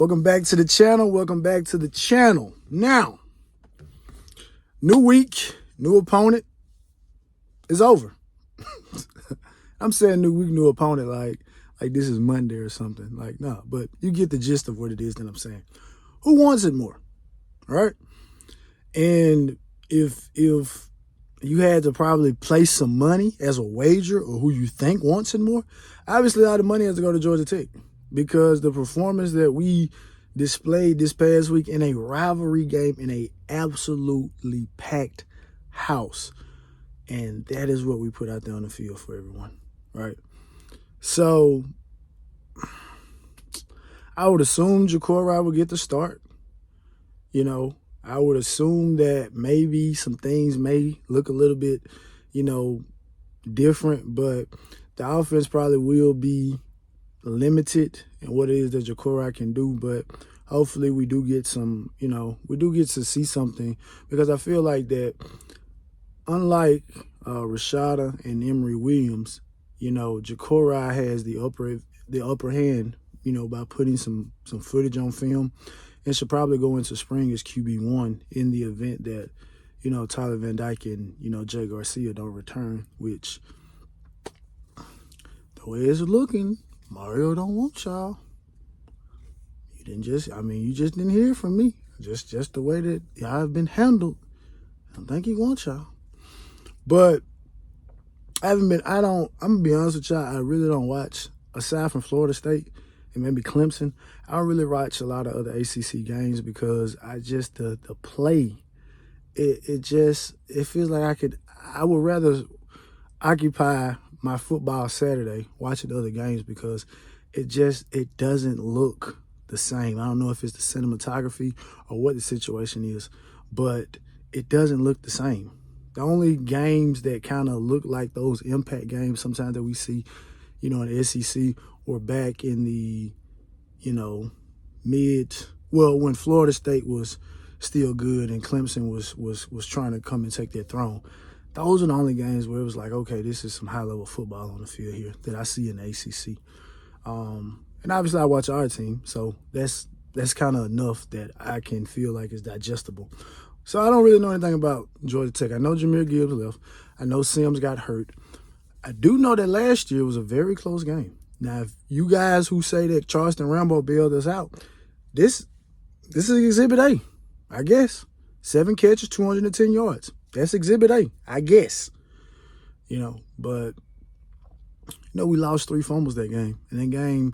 Welcome back to the channel. Now, new week, new opponent is over. I'm saying new week, new opponent like this is Monday or something. Like, no, but you get the gist of what it is that I'm saying. Who wants it more? Right? And if you had to probably place some money as a wager or who you think wants it more, obviously all the money has to go to Georgia Tech, because the performance that we displayed this past week in a rivalry game in a absolutely packed house, and that is what we put out there on the field for everyone, right? So I would assume Ja'Cory would get the start. You know, I would assume that maybe some things may look a little bit, different, but the offense probably will be limited in what it is that Ja'Cory can do. But hopefully we do get some, we do get to see something, because I feel like that unlike Rashada and Emory Williams, Ja'Cory has the upper hand, by putting some footage on film, and should probably go into spring as QB1 in the event that, Tyler Van Dyke and, Jay Garcia don't return, which the way it's looking, Mario don't want y'all. You just didn't hear from me. Just the way that y'all have been handled. I don't think he wants y'all. But I'm gonna be honest with y'all, I really don't watch, aside from Florida State and maybe Clemson, I don't really watch a lot of other ACC games, because the play, it feels like I would rather occupy my football Saturday watching other games, because it doesn't look the same. I don't know if it's the cinematography or what the situation is, but it doesn't look the same. The only games that kind of look like those impact games sometimes that we see, in the SEC, or back in the, when Florida State was still good and Clemson was trying to come and take their throne. Those are the only games where it was like, okay, this is some high-level football on the field here that I see in the ACC. And obviously I watch our team, so that's kind of enough that I can feel like it's digestible. So I don't really know anything about Georgia Tech. I know Jahmyr Gibbs left. I know Sims got hurt. I do know that last year was a very close game. Now, if you guys who say that Charleston Rambo bailed us out, this is Exhibit A, I guess. 7 catches, 210 yards. That's Exhibit A, I guess. But, we lost 3 fumbles that game. And that game,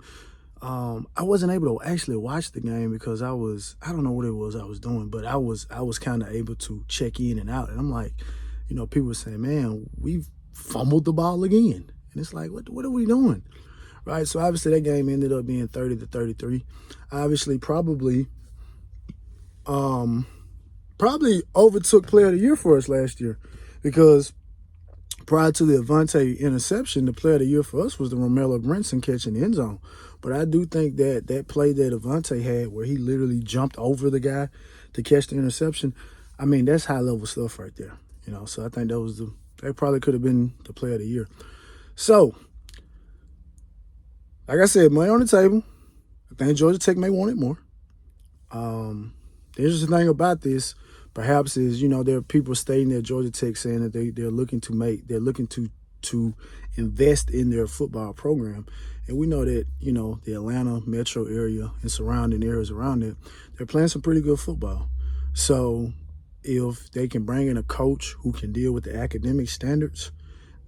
I wasn't able to actually watch the game because I don't know what it was I was doing, but I was kind of able to check in and out. And I'm like, people were saying, man, we've fumbled the ball again. And it's like, what are we doing? Right? So obviously that game ended up being 30-33. Obviously probably overtook Player of the Year for us last year, because prior to the Avonte interception, the Player of the Year for us was the Romello Brinson catch in the end zone. But I do think that play that Avonte had, where he literally jumped over the guy to catch the interception, that's high-level stuff right there. So I think that probably could have been the Player of the Year. So, like I said, money on the table. I think Georgia Tech may want it more. The interesting thing about this, perhaps, is, there are people stating that Georgia Tech saying that they're looking to invest in their football program. And we know that, the Atlanta metro area and surrounding areas around it, they're playing some pretty good football. So if they can bring in a coach who can deal with the academic standards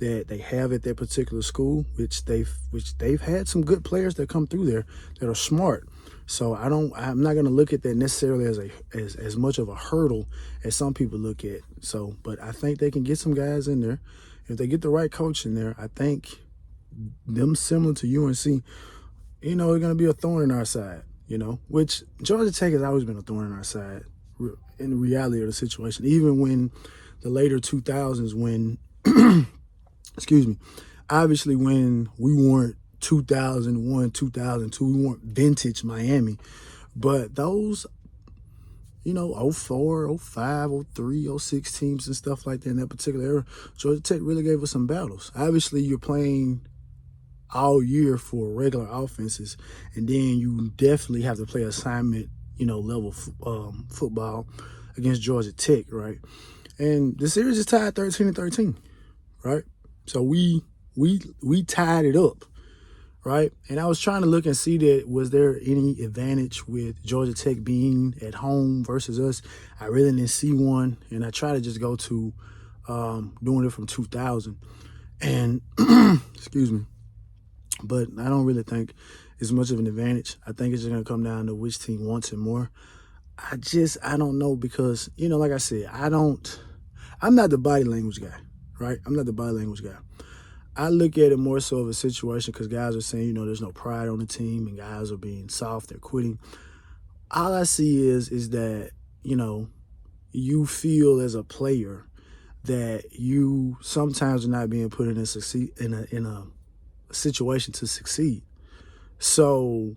that they have at that particular school, which they've had some good players that come through there that are smart. So I'm not going to look at that necessarily as much of a hurdle as some people look at. So, but I think they can get some guys in there. If they get the right coach in there, I think them similar to UNC, they're going to be a thorn in our side, which Georgia Tech has always been a thorn in our side in the reality of the situation. Even when the later 2000s, when, obviously when we weren't 2001, 2002, we weren't vintage Miami, but those, 04, 05, 03, 06 teams and stuff like that in that particular era, Georgia Tech really gave us some battles. Obviously, you're playing all year for regular offenses, and then you definitely have to play assignment, level football against Georgia Tech, right? And the series is tied 13-13, right? So we tied it up, right? And I was trying to look and see that was there any advantage with Georgia Tech being at home versus us. I really didn't see one, and I tried to just go to doing it from 2000, and excuse me, but I don't really think it's much of an advantage. I think it's just going to come down to which team wants it more. I don't know, because, like I said, I'm not the body language guy, right? I'm not the body language guy. I look at it more so of a situation because guys are saying, there's no pride on the team and guys are being soft, they're quitting. All I see is that, you feel as a player that you sometimes are not being put in a situation to succeed. So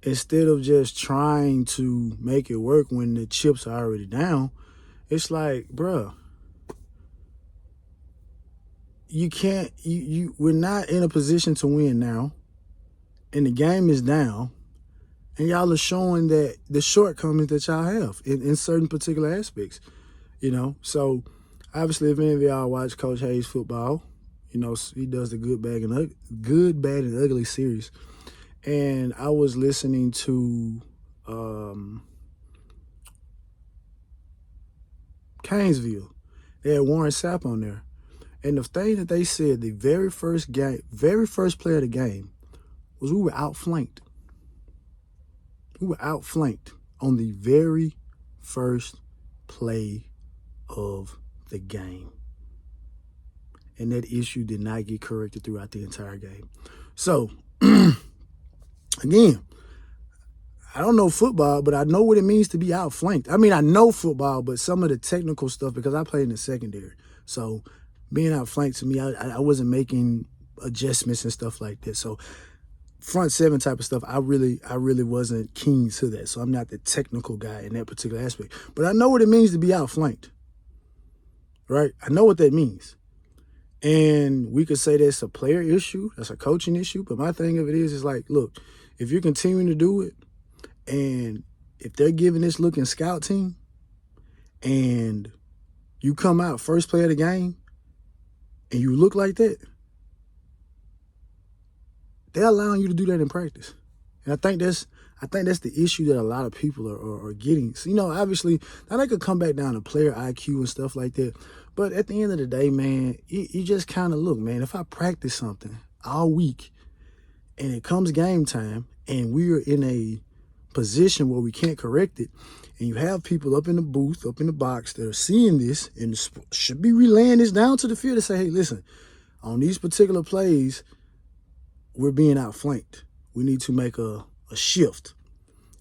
instead of just trying to make it work when the chips are already down, it's like, bruh, you can't, we're not in a position to win now, and the game is down, and y'all are showing that the shortcomings that y'all have in certain particular aspects, So obviously, if any of y'all watch Coach Hayes football, he does the good, bad, and ugly series. And I was listening to Canesville. They had Warren Sapp on there. And the thing that they said, the very first play of the game was we were outflanked. We were outflanked on the very first play of the game. And that issue did not get corrected throughout the entire game. So, again, I don't know football, but I know what it means to be outflanked. I mean, I know football, but some of the technical stuff, because I played in the secondary. So being outflanked, to me, I wasn't making adjustments and stuff like that. So front seven type of stuff, I really wasn't keen to that. So I'm not the technical guy in that particular aspect. But I know what it means to be outflanked, right? I know what that means. And we could say that's a player issue, that's a coaching issue. But my thing of it is like, look, if you're continuing to do it, and if they're giving this look in scout team, and you come out first play of the game, and you look like that, they're allowing you to do that in practice. And I think that's the issue that a lot of people are getting. So, obviously, now they could come back down to player IQ and stuff like that. But at the end of the day, man, you just kind of look, man, if I practice something all week and it comes game time and we're in a position where we can't correct it, and you have people up in the booth, up in the box that are seeing this and should be relaying this down to the field to say, hey, listen, on these particular plays, we're being outflanked. We need to make a shift.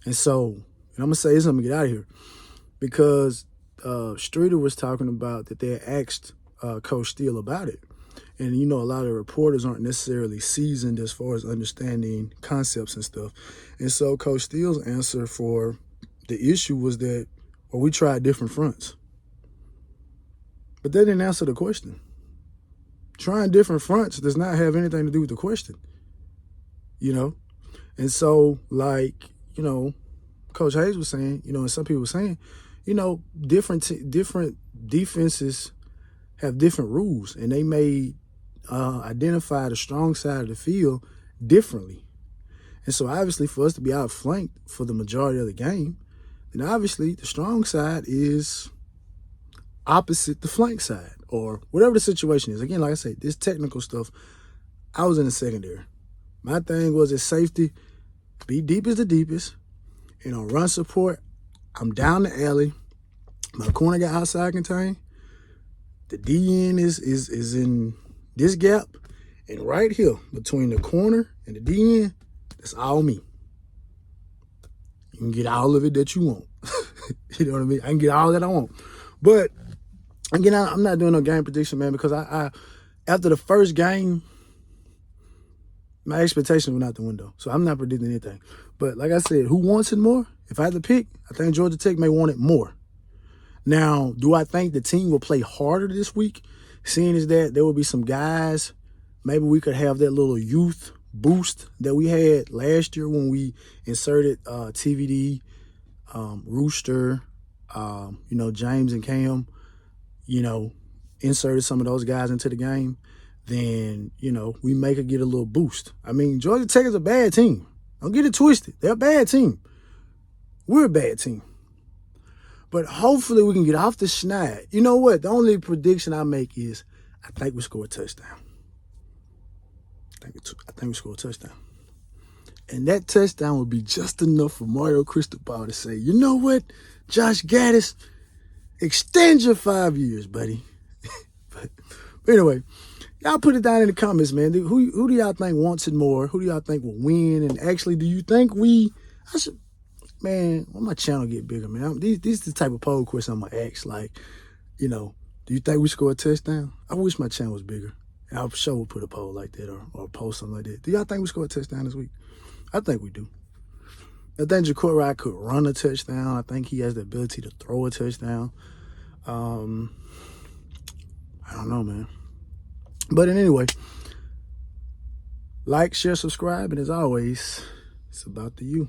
And so, I'm going to say this, I'm going to get out of here, because Streeter was talking about that they had asked Coach Steele about it. And, a lot of the reporters aren't necessarily seasoned as far as understanding concepts and stuff. And so Coach Steele's answer for the issue was that, well, we tried different fronts. But they didn't answer the question. Trying different fronts does not have anything to do with the question, And so, like, Coach Hayes was saying, and some people were saying, different defenses have different rules, and they may identify the strong side of the field differently. And so obviously for us to be outflanked for the majority of the game, then obviously the strong side is opposite the flank side, or whatever the situation is. Again, like I said, this technical stuff, I was in the secondary. My thing was at safety, be deep as the deepest. Run support, I'm down the alley. My corner got outside contain. The DN is in this gap, and right here between the corner and the DN, that's all me. You can get all of it that you want. You know what I mean? I can get all that I want. But again, I'm not doing no game prediction, man, because I after the first game, my expectations went out the window. So I'm not predicting anything. But like I said, who wants it more? If I had to pick, I think Georgia Tech may want it more. Now, do I think the team will play harder this week? Seeing as that there will be some guys, maybe we could have that little youth boost that we had last year when we inserted TVD, Rooster, James and Cam, inserted some of those guys into the game, then, we may could get a little boost. I mean, Georgia Tech is a bad team. Don't get it twisted. They're a bad team. We're a bad team. But hopefully we can get off the schneid. You know what? The only prediction I make is I think we score a touchdown. I think we score a touchdown. And that touchdown would be just enough for Mario Cristobal to say, you know what, Josh Gattis, extend your 5 years, buddy. but anyway, y'all put it down in the comments, man. Who do y'all think wants it more? Who do y'all think will win? And actually, do you think man, when my channel get bigger, man, these is the type of poll question I'm going to ask. Like, do you think we score a touchdown? I wish my channel was bigger. I'm sure we'll put a poll like that or post something like that. Do y'all think we score a touchdown this week? I think we do. I think JaQuil Wright could run a touchdown. I think he has the ability to throw a touchdown. I don't know, man. But anyway, like, share, subscribe, and as always, it's about the you.